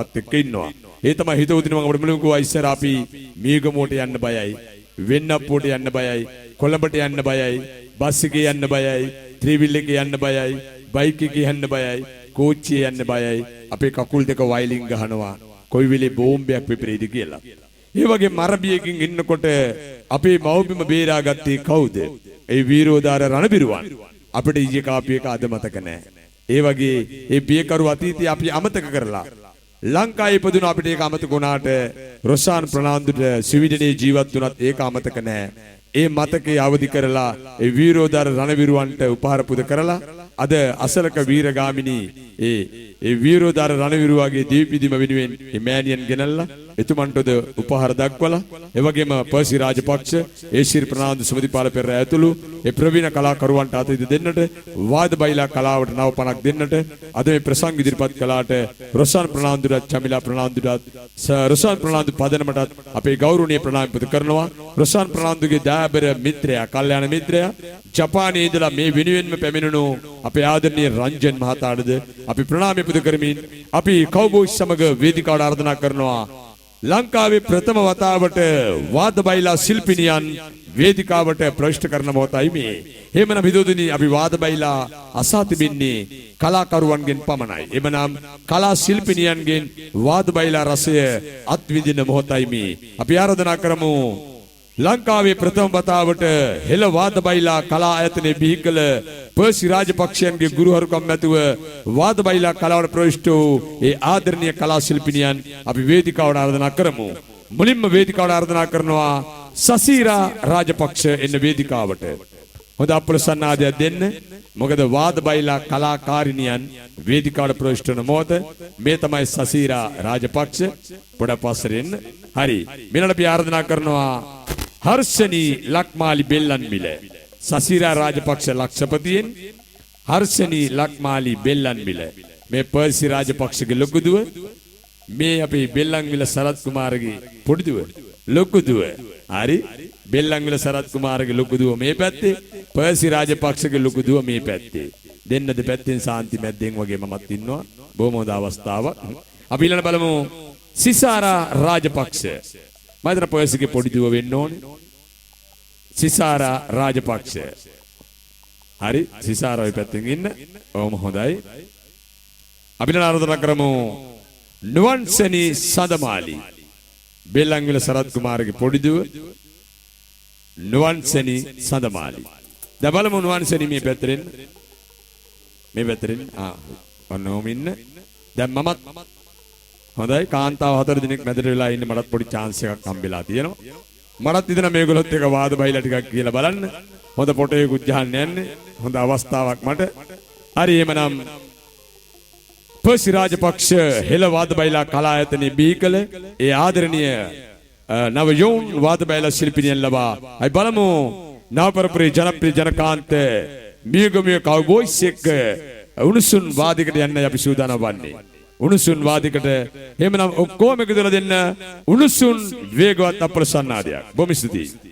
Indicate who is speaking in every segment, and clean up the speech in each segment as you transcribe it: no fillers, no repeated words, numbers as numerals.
Speaker 1: එක්ක ඉන්නවා. ඒ තමයි හිතවතුනි මම අපිට මුලින්ම කිව්වා ඉස්සර අපි මීගමුවට යන්න බයයි, වෙන්නප්පුවට යන්න බයයි, කොළඹට යන්න බයයි, බස් එකේ යන්න බයයි, ත්‍රිවිල් එකේ යන්න බයයි, බයික් එකේ යන්න බයයි, කෝච්චියේ යන්න බයයි. අපේ කකුල් දෙක වයිලින් ගහනවා කොයි වෙලේ බෝම්බයක් පිපිරෙයිද කියලා. ඒ වගේ මරබියකින් ඉන්නකොට අපේ මව්බිම බේරාගත්තේ කවුද? ඒ වීරෝදාර රණබිරුවන්. අපිට ඊයේ කාපු එක අද මතක නැහැ. ඒ වගේ ඒ බියකරු අතීතය අපි අමතක කරලා ලංකාවේ ඉපදුන අපිට ඒක අමතක වුණාට රොෂාන් ප්‍රනාන්දුට ස්වීඩනයේ ජීවත් වුණත් ඒක අමතක නැහැ. ඒ මතකේ අවදි කරලා ඒ වීරෝදාර රණවිරුවන්ට උපහාර පුද කරලා අද අසලක වීරගාමිනී ඒ වීරෝදාර රණවිරුවාගේ දීපිදිම වෙනුවෙන් මේ මෑණියන් ගෙනල්ලා එතුමන්ටද උපහාර දක්වලා ඒ වගේම පර්සි රාජපක්ෂ ඒශීර් ප්‍රනාන්දු සුමතිපාල පෙරේරා ඇතුළු ඒ ප්‍රවීණ කලාකරුවන්ට අත දෙන්නට වාද බයිලා කලාවට නව පණක් දෙන්නට අද මේ ප්‍රසංග ඉදිරිපත් කළාට රොෂාන් ප්‍රනාන්දුට චමිලා ප්‍රනාන්දුට රොෂාන් ප්‍රනාන්දු පදනමටත් අපේ ගෞරවනීය ප්‍රණාම පුද කරනවා. රොෂාන් ප්‍රනාන්දුගේ දායබර මිත්‍රයා කල්යාණ මිත්‍රයා ජපානයේ ඉඳලා මේ වෙනුවෙන්ම පැමිණුණු අපේ ආදරණීය රංජන් මහතාටද අපි ප්‍රණාමය පුද කරමින් අපි කවුබෝයිස් සමග වේදිකාවට ආරාධනා කරනවා. ලංකාවේ ප්‍රථම වතාවට වාද බයිලා ශිල්පිනියන් වේදිකාවට ප්‍රවිෂ්ඨ කරන මොහොතයි මේ. එහෙමනම් විදෝදිනි අපි වාද බයිලා අසා තිබෙන්නේ කලාකරුවන්ගෙන් පමණයි. එමනම් කලා ශිල්පිනියන්ගෙන් වාද බයිලා රසය අත්විඳින මොහොතයි මේ. අපි ආරාධනා කරමු ලංකාවේ ප්‍රථම වතාවට හෙළ වාද බයිලා කලා ආයතනයේ බිහි කළ පර්සි රාජපක්ෂයන්ගේ ගුරුහරුකම් ඇතුව වාද බයිලා කලාවට ප්‍රවිෂ්ඨ වූ ඒ ආදරණීය කලා ශිල්පිනියන් අපි වේදිකාවට ආරාධනා කරමු. මුලින්ම වේදිකාවට ආරාධනා කරනවා සසීරා රාජපක්ෂ එන්න වේදිකාවට. හොඳ අප්‍රසන්නාදයක් දෙන්න. මොකද වාද බයිලා කලාකාරිනියන් වේදිකාවට ප්‍රවිෂ්ඨ වන මොහොත මේ තමයි සසීරා රාජපක්ෂ. පොඩක් පස්සෙන් හරි. මෙන්නට අපි ආරාධනා කරනවා හර්ෂණී ලක්මාලි බෙල්ලන්විල සසීරා රාජපක්ෂ ලක්ෂපතියෙන් හර්ෂණී ලක්මාලි බෙල්ලන්විල මේ පර්සි රාජපක්ෂගේ ලොකු දුව මේ අපේ බෙල්ලන්විල සරත් කුමාරගේ පොඩි දුව ලොකු දුව. හරි. බෙල්ලන්විල සරත් කුමාරගේ ලොකු දුව මේ පැත්තේ, පර්සි රාජපක්ෂගේ ලොකු දුව මේ පැත්තේ. දෙන්න දෙපැත්තෙන් සාන්ති මැද්දෙන් වගේ මමත් ඉන්නවා. බොහොම හොඳ අවස්ථාවක්. අපි ඊළඟ බලමු සිසාරා රාජපක්ෂ. මම හිතන පර්සිගේ පොඩි දුව වෙන්න ඕනේ. සිසාරා රාජපක්ෂ. හරි. සිසාරා ඔය පැත්තෙන් ඉන්න. ඔහොම හොඳයි. අපි ආරාධනා කරමු නුවන්සනි සඳමාලි. බෙල්ලන්විල සරත් කුමාරගේ පොඩි දුව නුවන්සනි සඳමාලි. දැන් බලමු නුවන්සනි මේ පැත්තෙන්. මේ පැත්තෙන් ඔන්නෝම ඉන්න. දැන් මමත් හොඳයි කාන්තාව 4 දිනක් මැදට වෙලා ඉන්නේ. මටත් පොඩි chance එකක් හම්බෙලා තියෙනවා. මටත් ඉතන මේගොල්ලොත් එක වාද බයිලා ටිකක් කියලා බලන්න. හොඳ පොටේකුත් ගහන්න යන්නේ. හොඳ අවස්ථාවක් මට. හරි එහෙමනම් පර්සි රාජපක්ෂ හෙළ වාද බයිලා කලා ආයතනයේ බිහි කළ ඒ ආදරණීය නව යෝන් වාද බයිලා ශිල්පිනියන් ලබා අපි බලමු නවපරපුරේ ජනප්‍රිය ජනකාන්ත මියගොමිය කවුබෝයිස් එක්ක උණුසුම් වාදයකට යන්න අපි සූදානම් වන්නේ. උණුසුම් වාදයකට එහෙමනම් ඔක්කොම එකතු වෙලා දෙන්න උණුසුම් වේගවත් අප්‍රසන්නාදයක්. බොහොම ස්තුතියි.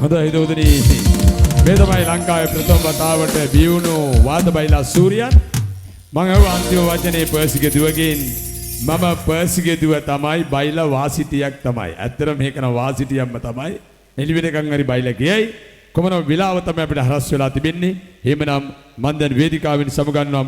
Speaker 1: හොඳයි හිතවතුනි. මේ තමයි ලංකාවේ ප්‍රථම වතාවට බියුණු වාද බයිලා සූර්යයන්. මම අහුව අන්තිම වචනේ පර්සිගේ දුවගෙන් මම පර්සිගේ දුව තමයි බයිලා වාසිටියක් තමයි. ඇත්තටම මේක නම් වාසිටියක්ම තමයි. එළිවෙනකන් හරි බයිලා ගියයි. කොමන විලාව තමයි අපිට හරස් වෙලා තිබෙන්නේ. එහෙමනම් මම දැන් වේදිකාවෙන් සමගන්නවා